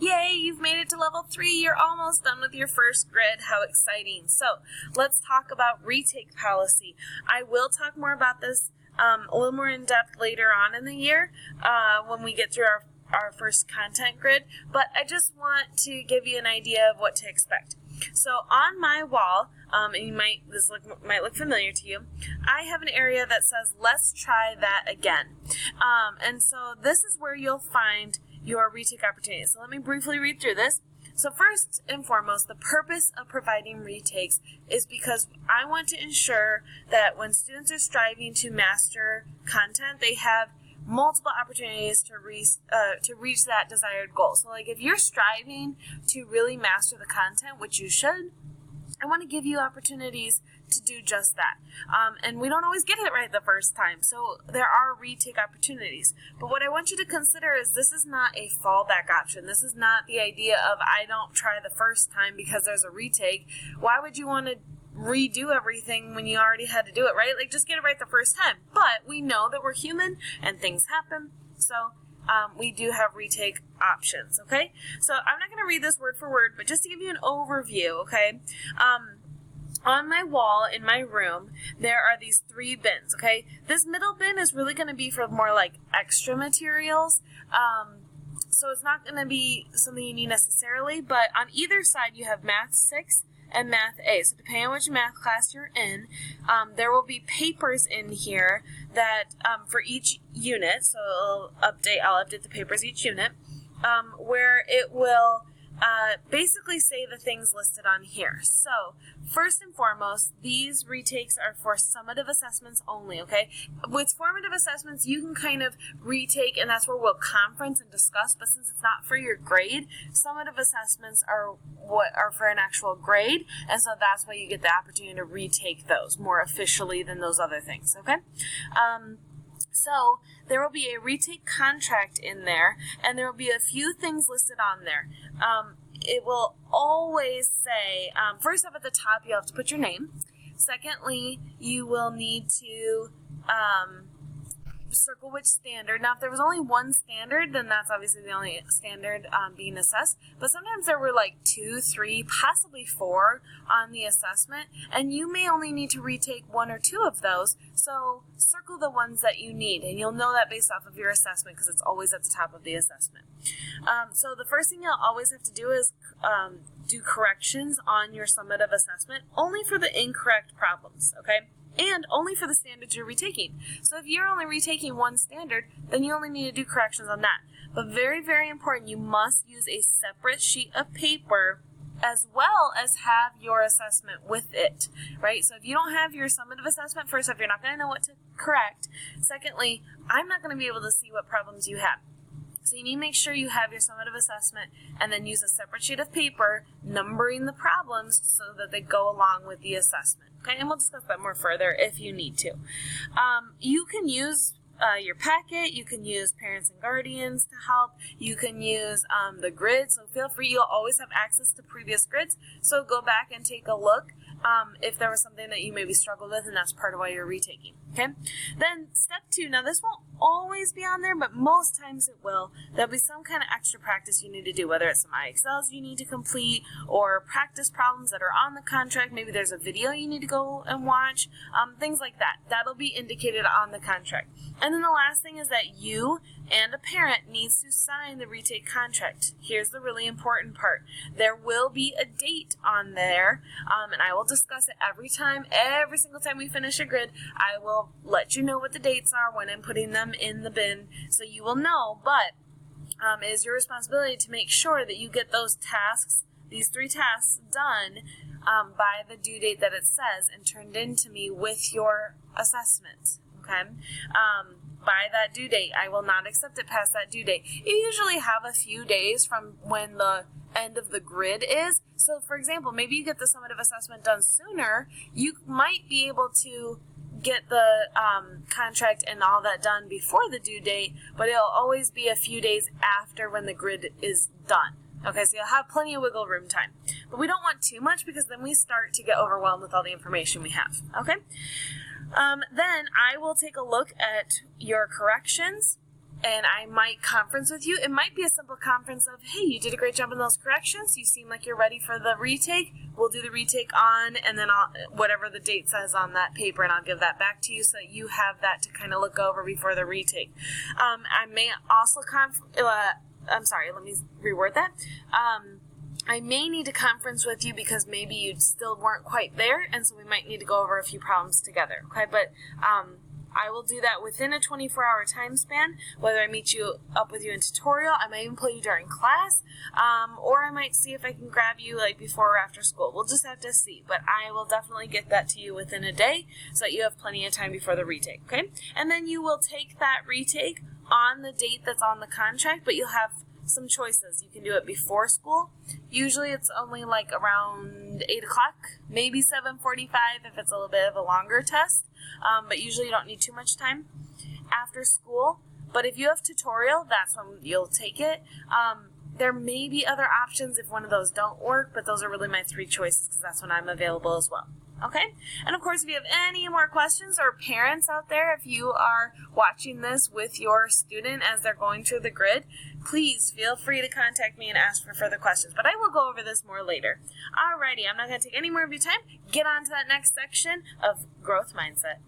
Yay, you've made it to level 3. You're almost done with your first grid. How exciting. So let's talk about retake policy. I will talk more about this a little more in depth later on in the year when we get through our first content grid, but I just want to give you an idea of what to expect. So on my wall, and this might look familiar to you, I have an area that says, let's try that again. And so this is where you'll find your retake opportunities. So let me briefly read through this. So first and foremost, the purpose of providing retakes is because I want to ensure that when students are striving to master content, they have multiple opportunities to reach that desired goal. So like if you're striving to really master the content, which you should, I want to give you opportunities to do just that. And we don't always get it right the first time, so there are retake opportunities. But what I want you to consider is this is not a fallback option. This is not the idea of I don't try the first time because there's a retake. Why would you want to redo everything when you already had to do it, right? Like just get it right the first time. But we know that we're human and things happen, so we do have retake options, okay? So I'm not going to read this word for word, but just to give you an overview, okay? On my wall in my room, there are these 3 bins, okay? This middle bin is really going to be for more like extra materials. So it's not going to be something you need necessarily, but on either side you have Math 6 and Math A. So depending on which math class you're in, there will be papers in here that for each unit, so I'll update the papers each unit, where it will basically say the things listed on here. So first and foremost, these retakes are for summative assessments only, okay? With formative assessments, you can kind of retake, and that's where we'll conference and discuss, but since it's not for your grade, summative assessments are what are for an actual grade, and so that's why you get the opportunity to retake those more officially than those other things, okay? So there will be a retake contract in there, and there will be a few things listed on there. It will always say, first off at the top, you have to put your name. Secondly, you will need to circle which standard. Now, if there was only one standard, then that's obviously the only standard being assessed. But sometimes there were like 2, 3, possibly 4 on the assessment, and you may only need to retake 1 or 2 of those. So circle the ones that you need, and you'll know that based off of your assessment because it's always at the top of the assessment. So the first thing you'll always have to do is do corrections on your summative assessment, only for the incorrect problems, okay? And only for the standards you're retaking. So if you're only retaking one standard, then you only need to do corrections on that. But very, very important, you must use a separate sheet of paper as well as have your assessment with it, right? So if you don't have your summative assessment, first off, you're not going to know what to correct. Secondly, I'm not going to be able to see what problems you have. So you need to make sure you have your summative assessment and then use a separate sheet of paper numbering the problems so that they go along with the assessment. Okay, and we'll discuss that more further if you need to. You can use your packet, you can use parents and guardians to help, you can use the grid, so feel free, you'll always have access to previous grids, so go back and take a look if there was something that you maybe struggled with and that's part of why you're retaking, okay? Then step 2, now this won't always be on there, but most times it will. There'll be some kind of extra practice you need to do, whether it's some IXLs you need to complete or practice problems that are on the contract, maybe there's a video you need to go and watch, things like that. That'll be indicated on the contract. And then the last thing is that you and a parent needs to sign the retake contract. Here's the really important part. There will be a date on there, and I will discuss it every single time we finish a grid. I will let you know what the dates are when I'm putting them in the bin, so you will know, but it is your responsibility to make sure that you get those tasks, these 3 tasks, done by the due date that it says and turned in to me with your assessment, okay? By that due date. I will not accept it past that due date. You usually have a few days from when the end of the grid is. So for example, maybe you get the summative assessment done sooner, you might be able to get the contract and all that done before the due date, but it'll always be a few days after when the grid is done. Okay, so you'll have plenty of wiggle room time. But we don't want too much because then we start to get overwhelmed with all the information we have. Okay? Then I will take a look at your corrections and I might conference with you. It might be a simple conference of, hey, you did a great job in those corrections. You seem like you're ready for the retake. We'll do the retake on, and then whatever the date says on that paper, and I'll give that back to you so that you have that to kind of look over before the retake. I may also let me reword that. I may need to conference with you because maybe you still weren't quite there, and so we might need to go over a few problems together, okay? But I will do that within a 24-hour time span, whether I meet you up with you in tutorial, I might even pull you during class, or I might see if I can grab you like before or after school. We'll just have to see, but I will definitely get that to you within a day so that you have plenty of time before the retake, okay? And then you will take that retake on the date that's on the contract, but you'll have some choices. You can do it before school. Usually it's only like around 8 o'clock, maybe 7:45 if it's a little bit of a longer test, but usually you don't need too much time. After school, but if you have tutorial, that's when you'll take it. There may be other options if one of those don't work, but those are really my 3 choices because that's when I'm available as well. Okay? And of course, if you have any more questions, or parents out there, if you are watching this with your student as they're going through the grid, please feel free to contact me and ask for further questions. But I will go over this more later. Alrighty, I'm not going to take any more of your time. Get on to that next section of growth mindset.